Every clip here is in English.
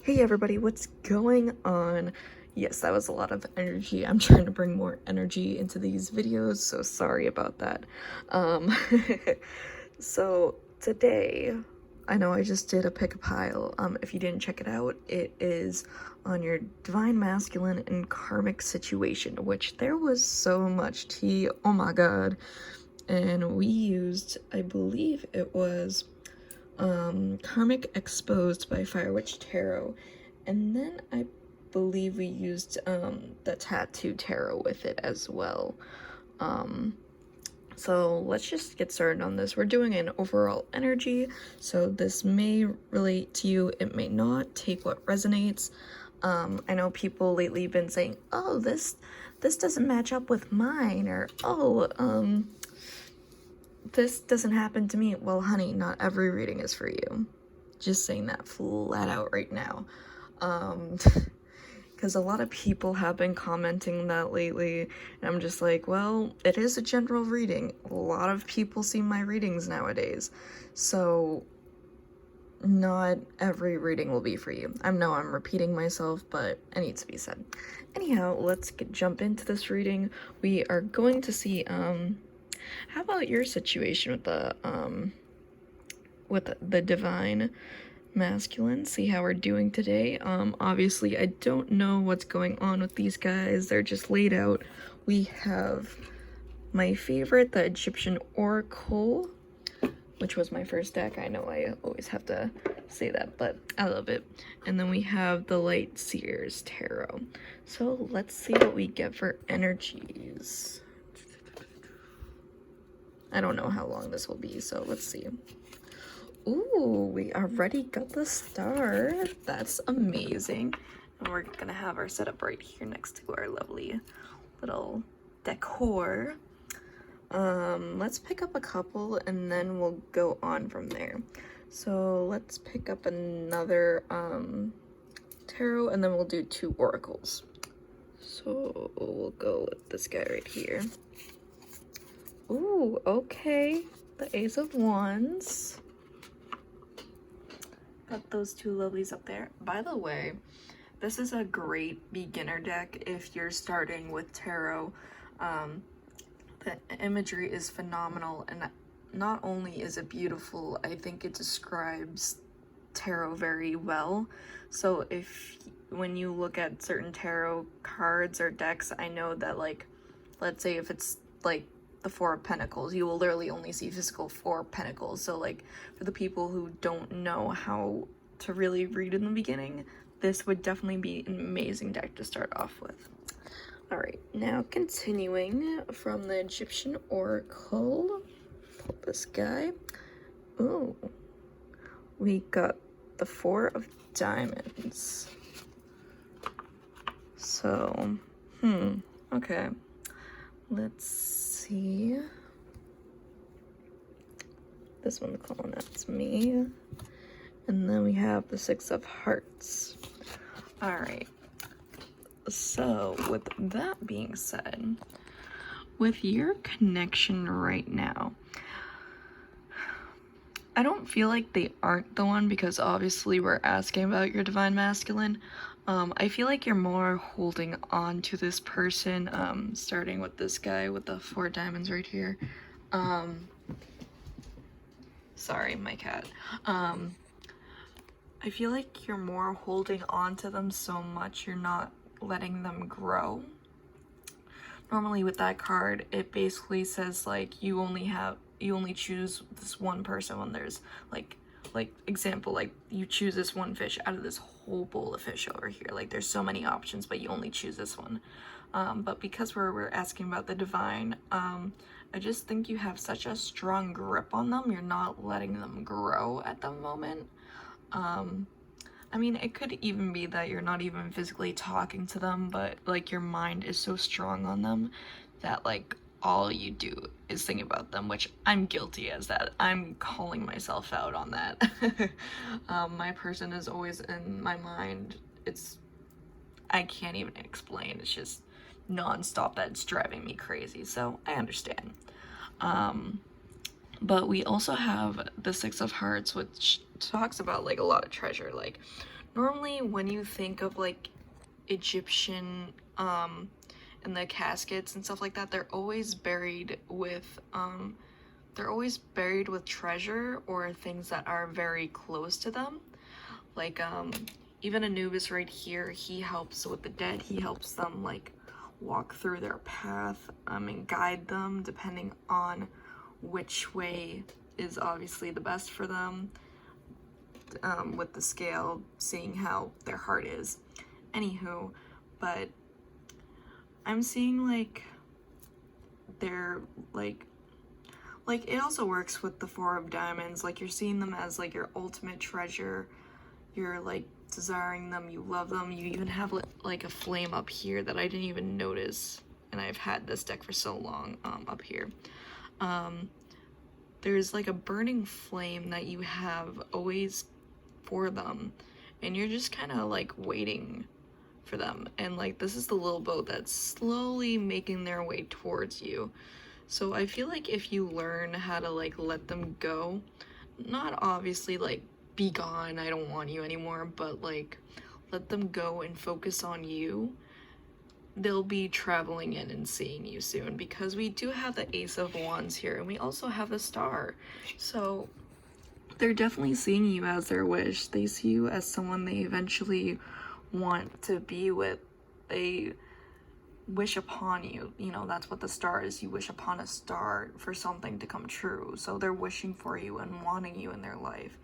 Hey everybody, what's going on? Yes, that was a lot of energy. I'm trying to bring more energy into these videos, so sorry about that. Um, so today, I know I just did a pick a pile. If you didn't check it out, it is on your divine masculine and karmic situation, which there was so much tea, oh my god. And we used, I believe it was Karmic Exposed by Fire Witch Tarot, and then I believe we used the Tattoo Tarot with it as well. So let's just get started on this. We're doing an overall energy, so this may relate to you, it may not. Take what resonates. I know people lately have been saying, oh, this doesn't match up with mine, or oh, this doesn't happen to me. Well, honey, not every reading is for you. Just saying that flat out right now. Because a lot of people have been commenting that lately, and I'm just like, well, it is a general reading. A lot of people see my readings nowadays, so not every reading will be for you. I know I'm repeating myself, but it needs to be said. Anyhow, let's jump into this reading. We are going to see, how about your situation with the divine masculine? See how we're doing today. Obviously I don't know what's going on with these guys. They're just laid out. We have my favorite, the Egyptian Oracle, which was my first deck. I know I always have to say that, but I love it. And then we have the Light Seers Tarot. So let's see what we get for energies. I don't know how long this will be, so let's see. Ooh, we already got the star. That's amazing. And we're gonna have our setup right here next to our lovely little decor. Let's pick up a couple and then we'll go on from there. So let's pick up another tarot and then we'll do 2 oracles. So we'll go with this guy right here. Ooh, okay. The Ace of Wands. Got those 2 lovelies up there. By the way, this is a great beginner deck if you're starting with tarot. The imagery is phenomenal, and not only is it beautiful, I think it describes tarot very well. So when you look at certain tarot cards or decks, I know that, like, let's say if it's like the 4 of Pentacles, you will literally only see physical 4 of Pentacles. So like for the people who don't know how to really read in the beginning, this would definitely be an amazing deck to start off with. Alright, now continuing from the Egyptian Oracle, pull this guy. Ooh, we got the 4 of Diamonds. So, okay. Let's see. This one's calling that's me. And then we have the 6 of Hearts. Alright. So, with that being said, with your connection right now, I don't feel like they aren't the one, because obviously we're asking about your divine masculine. I feel like you're more holding on to this person, starting with this guy with the 4 diamonds right here. Sorry, my cat. I feel like you're more holding on to them so much, you're not letting them grow. Normally with that card, it basically says like you only choose this one person when there's like example, like you choose this one fish out of this whole bowl of fish over here. Like there's so many options, but you only choose this one. But because we're asking about the divine, I just think you have such a strong grip on them. You're not letting them grow at the moment. I mean, it could even be that you're not even physically talking to them, but like your mind is so strong on them that like all you do is think about them, which I'm guilty as that. I'm calling myself out on that. My person is always in my mind. I can't even explain. It's just non-stop. That's driving me crazy. So I understand. But we also have the 6 of Hearts, which talks about like a lot of treasure. Like Normally when you think of like Egyptian and the caskets and stuff like that, they're always buried with treasure or things that are very close to them. Like even Anubis right here, he helps with the dead. He helps them like walk through their path and guide them depending on which way is obviously the best for them, with the scale, seeing how their heart is. Anywho, but I'm seeing like they're like it also works with the Four of Diamonds. Like you're seeing them as like your ultimate treasure. You're like desiring them, you love them. You even have like a flame up here that I didn't even notice, and I've had this deck for so long. Up here there's like a burning flame that you have always for them, and you're just kind of like waiting for them, and like this is the little boat that's slowly making their way towards you. So I feel like if you learn how to like let them go, not obviously like be gone, I don't want you anymore, but like let them go and focus on you, they'll be traveling in and seeing you soon, because we do have the Ace of Wands here and we also have a star. So they're definitely seeing you as their wish. They see you as someone they eventually want to be with. They wish upon you. You know, that's what the star is. You wish upon a star for something to come true. So they're wishing for you and wanting you in their life.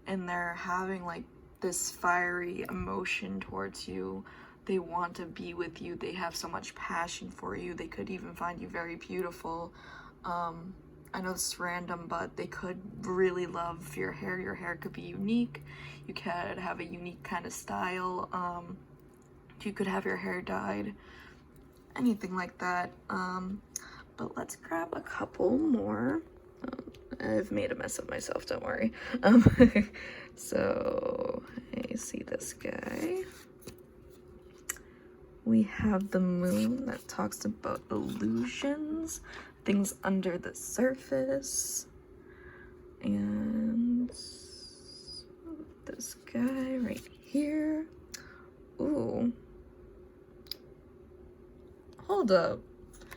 And they're having like this fiery emotion towards you. They want to be with you. They have so much passion for you. They could even find you very beautiful. I know this is random, but they could really love your hair. Your hair could be unique. You could have a unique kind of style. You could have your hair dyed. Anything like that. But let's grab a couple more. I've made a mess of myself, don't worry. So I see this guy. We have the moon that talks about illusions, things under the surface, and this guy right here. Ooh. Hold up.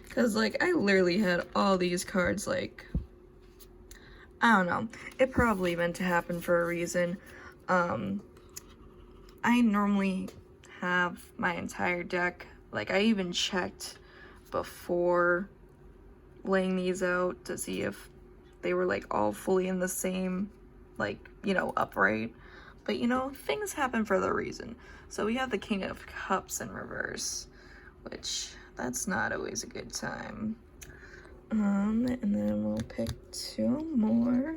Because, like, I literally had all these cards, like, I don't know. It probably meant to happen for a reason. I normally have my entire deck. Like, I even checked before laying these out to see if they were, like, all fully in the same, like, you know, upright. But, you know, things happen for the reason. So we have the King of Cups in reverse, which, that's not always a good time. And then we'll pick two more.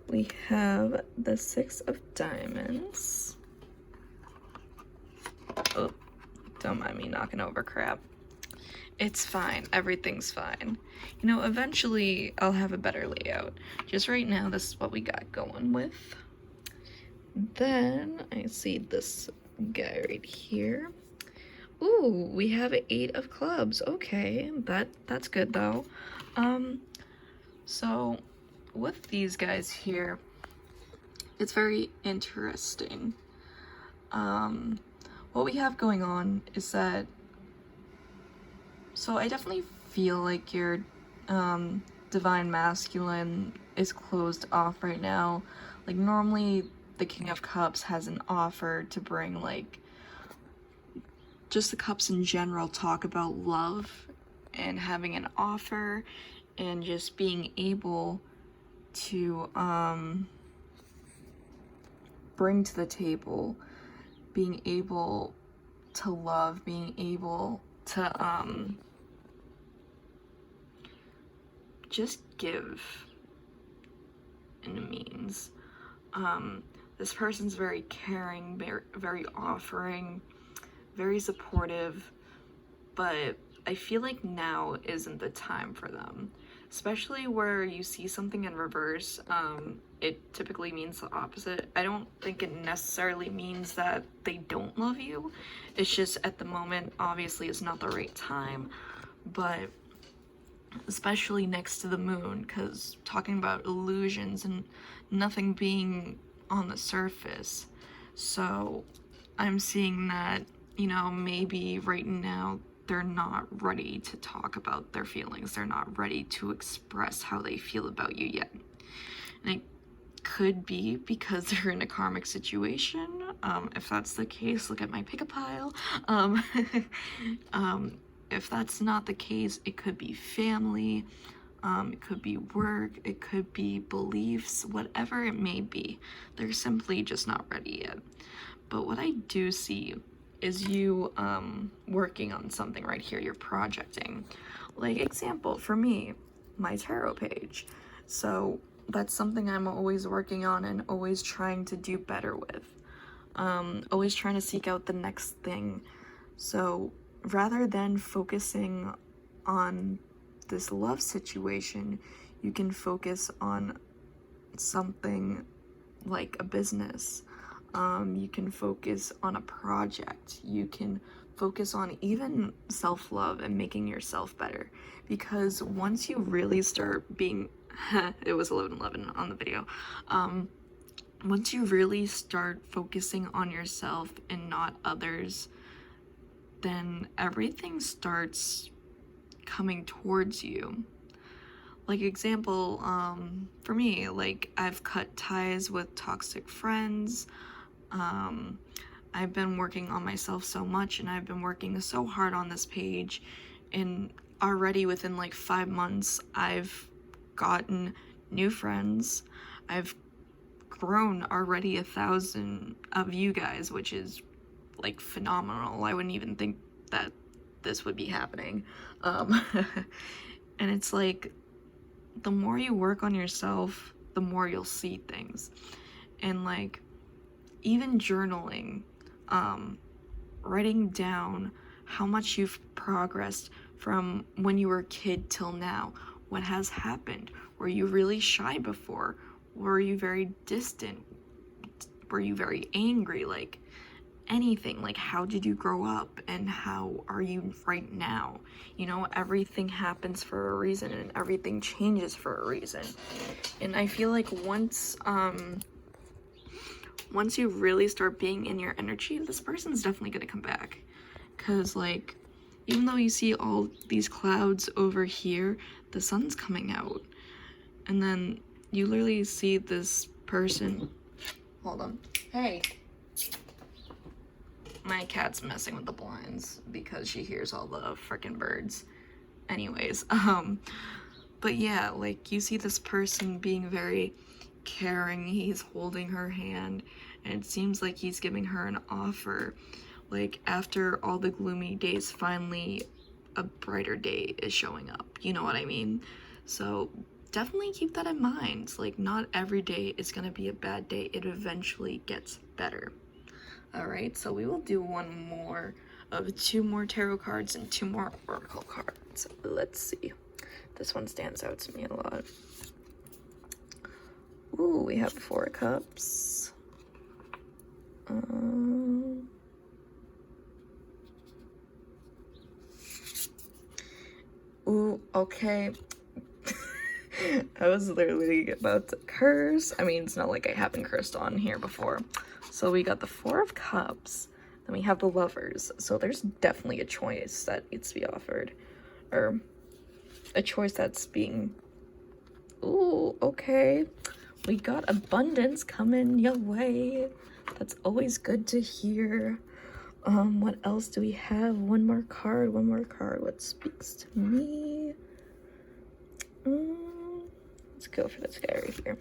We have the Six of Diamonds. Oh, don't mind me knocking over crap. It's fine. Everything's fine. You know, eventually I'll have a better layout. Just right now, this is what we got going with. Then I see this guy right here. Ooh, we have 8 of clubs. Okay, that's good though. So with these guys here, it's very interesting. What we have going on is that, so I definitely feel like your divine masculine is closed off right now. Like normally the King of Cups has an offer to bring, like, just the cups in general talk about love and having an offer and just being able to bring to the table, being able to love, being able to just give in a means. This person's very caring, very offering, very supportive, but I feel like now isn't the time for them. Especially where you see something in reverse, it typically means the opposite. I don't think it necessarily means that they don't love you. It's just at the moment, obviously, it's not the right time. But especially next to the moon, because talking about illusions and nothing being on the surface. So I'm seeing that, you know, maybe right now they're not ready to talk about their feelings. They're not ready to express how they feel about you yet. And it could be because they're in a karmic situation. If that's the case, look at my pick a pile. If that's not the case, it could be family, it could be work, it could be beliefs, whatever it may be. They're simply just not ready yet. But what I do see is you working on something right here. You're projecting. Like, example, for me, my tarot page. So that's something I'm always working on and always trying to do better with. Always trying to seek out the next thing. So rather than focusing on this love situation, you can focus on something like a business. You can focus on a project. You can focus on even self-love and making yourself better. Because once you really start being, it was 11:11 on the video. Once you really start focusing on yourself and not others, then everything starts coming towards you. Like, example, for me, like, I've cut ties with toxic friends. I've been working on myself so much, and I've been working so hard on this page, and already within like 5 months, I've gotten new friends. I've grown already 1,000 of you guys, which is like phenomenal. I wouldn't even think that this would be happening. And it's like, the more you work on yourself, the more you'll see things. And like, even journaling, writing down how much you've progressed from when you were a kid till now. What has happened? Were you really shy before? Were you very distant? Were you very angry? Like, anything. Like, how did you grow up and how are you right now? You know, everything happens for a reason and everything changes for a reason. And I feel like once you really start being in your energy, this person's definitely gonna come back. Because, like, even though you see all these clouds over here, the sun's coming out. And then you literally see this person. Hold on. Hey. My cat's messing with the blinds because she hears all the frickin' birds. Anyways, but yeah, like, you see this person being very caring. He's holding her hand, and it seems like he's giving her an offer. Like, after all the gloomy days, finally a brighter day is showing up. You know what I mean? So definitely keep that in mind. Like, not every day is gonna be a bad day. It eventually gets better. Alright, so we will do one more of 2 more tarot cards and 2 more oracle cards. Let's see. This one stands out to me a lot. Ooh, we have 4 of Cups. Ooh, okay. I was literally about to curse. I mean, it's not like I haven't cursed on here before. So we got the 4 of Cups, then we have the Lovers. So there's definitely a choice that needs to be offered, or a choice that's being, ooh, okay. We got abundance coming your way. That's always good to hear. What else do we have? One more card. What speaks to me? Let's go for this guy right here.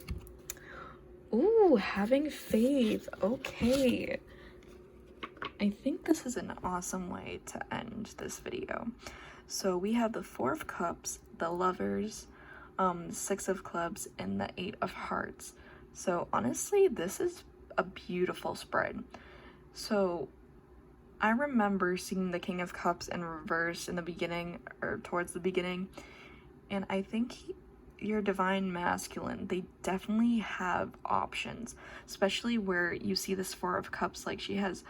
Ooh, having faith. Okay. I think this is an awesome way to end this video. So we have the 4 of Cups, the Lovers, 6 of Clubs, and the 8 of Hearts. So honestly, this is a beautiful spread. So I remember seeing the King of Cups in reverse in the beginning, or towards the beginning, and I think your divine masculine, they definitely have options, especially where you see this 4 of Cups. Like, she has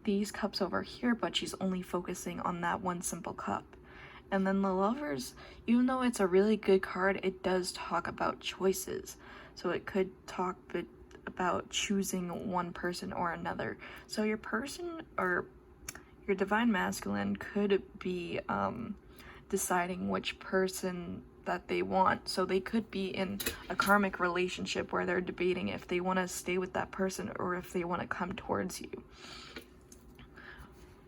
these cups over here, but she's only focusing on that one simple cup. And then the Lovers, even though it's a really good card, it does talk about choices. So it could talk about choosing one person or another. So your person or your divine masculine could be deciding which person that they want. So they could be in a karmic relationship where they're debating if they want to stay with that person or if they want to come towards you.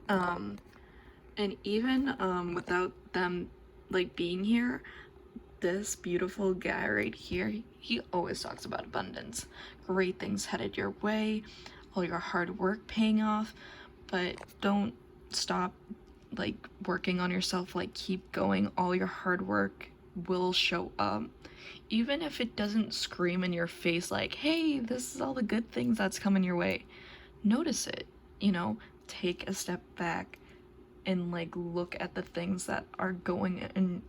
And even without them like being here, this beautiful guy right here, he always talks about abundance, great things headed your way, all your hard work paying off. But don't stop like working on yourself. Like, keep going. All your hard work will show up, even if it doesn't scream in your face like, hey, this is all the good things that's coming your way. Notice it, you know, take a step back and like look at the things that are going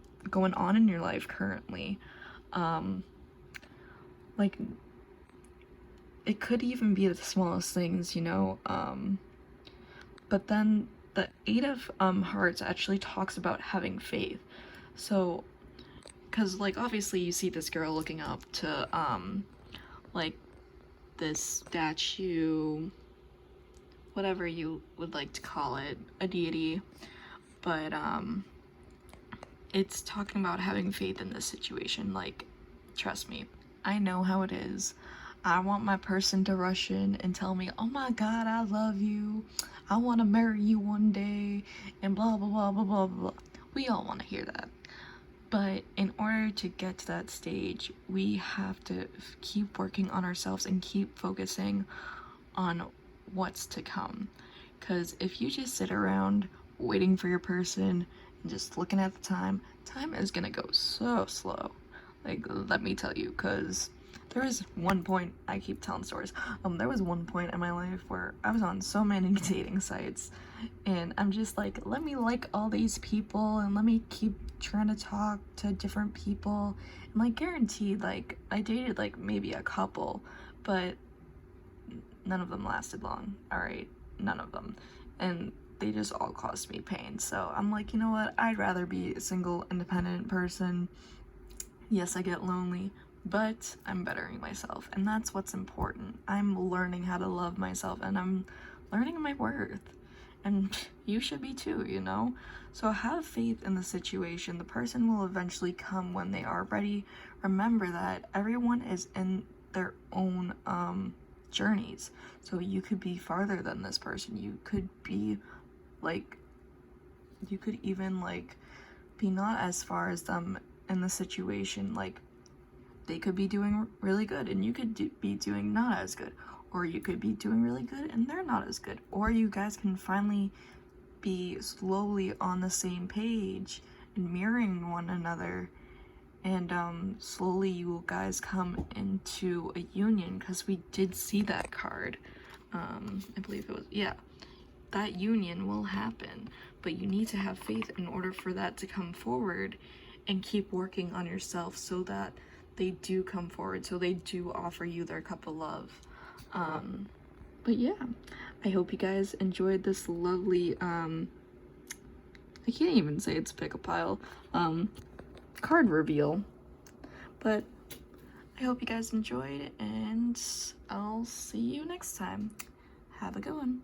on in your life currently. Like, it could even be the smallest things, you know. But then the Eight of Hearts actually talks about having faith. So, because like obviously you see this girl looking up to like this statue, whatever you would like to call it, a deity, but it's talking about having faith in this situation. Like, trust me, I know how it is. I want my person to rush in and tell me, oh my god, I love you, I want to marry you one day, and blah blah blah blah blah blah. We all want to hear that. But in order to get to that stage, we have to keep working on ourselves and keep focusing on what's to come. Because if you just sit around waiting for your person and just looking at the time is gonna go so slow. Like, let me tell you, because there was one point, I keep telling stories, there was one point in my life where I was on so many dating sites, and I'm just like, let me like all these people, and let me keep trying to talk to different people, and like guaranteed, like, I dated like maybe a couple, but none of them lasted long, alright? None of them. And they just all caused me pain. So I'm like, you know what? I'd rather be a single, independent person. Yes, I get lonely, but I'm bettering myself, and that's what's important. I'm learning how to love myself, and I'm learning my worth. And you should be too, you know? So have faith in the situation. The person will eventually come when they are ready. Remember that everyone is in their own journeys. So you could be farther than this person. You could be like, you could even like be not as far as them in the situation. Like, they could be doing really good and you could be doing not as good, or you could be doing really good and they're not as good, or you guys can finally be slowly on the same page and mirroring one another, and slowly you will guys come into a union, because we did see that card. I believe it was, yeah, that union will happen, but you need to have faith in order for that to come forward, and keep working on yourself so that they do come forward, so they do offer you their cup of love. But yeah, I hope you guys enjoyed this lovely, I can't even say it's pick a pile, card reveal. But I hope you guys enjoyed, and I'll see you next time. Have a good one.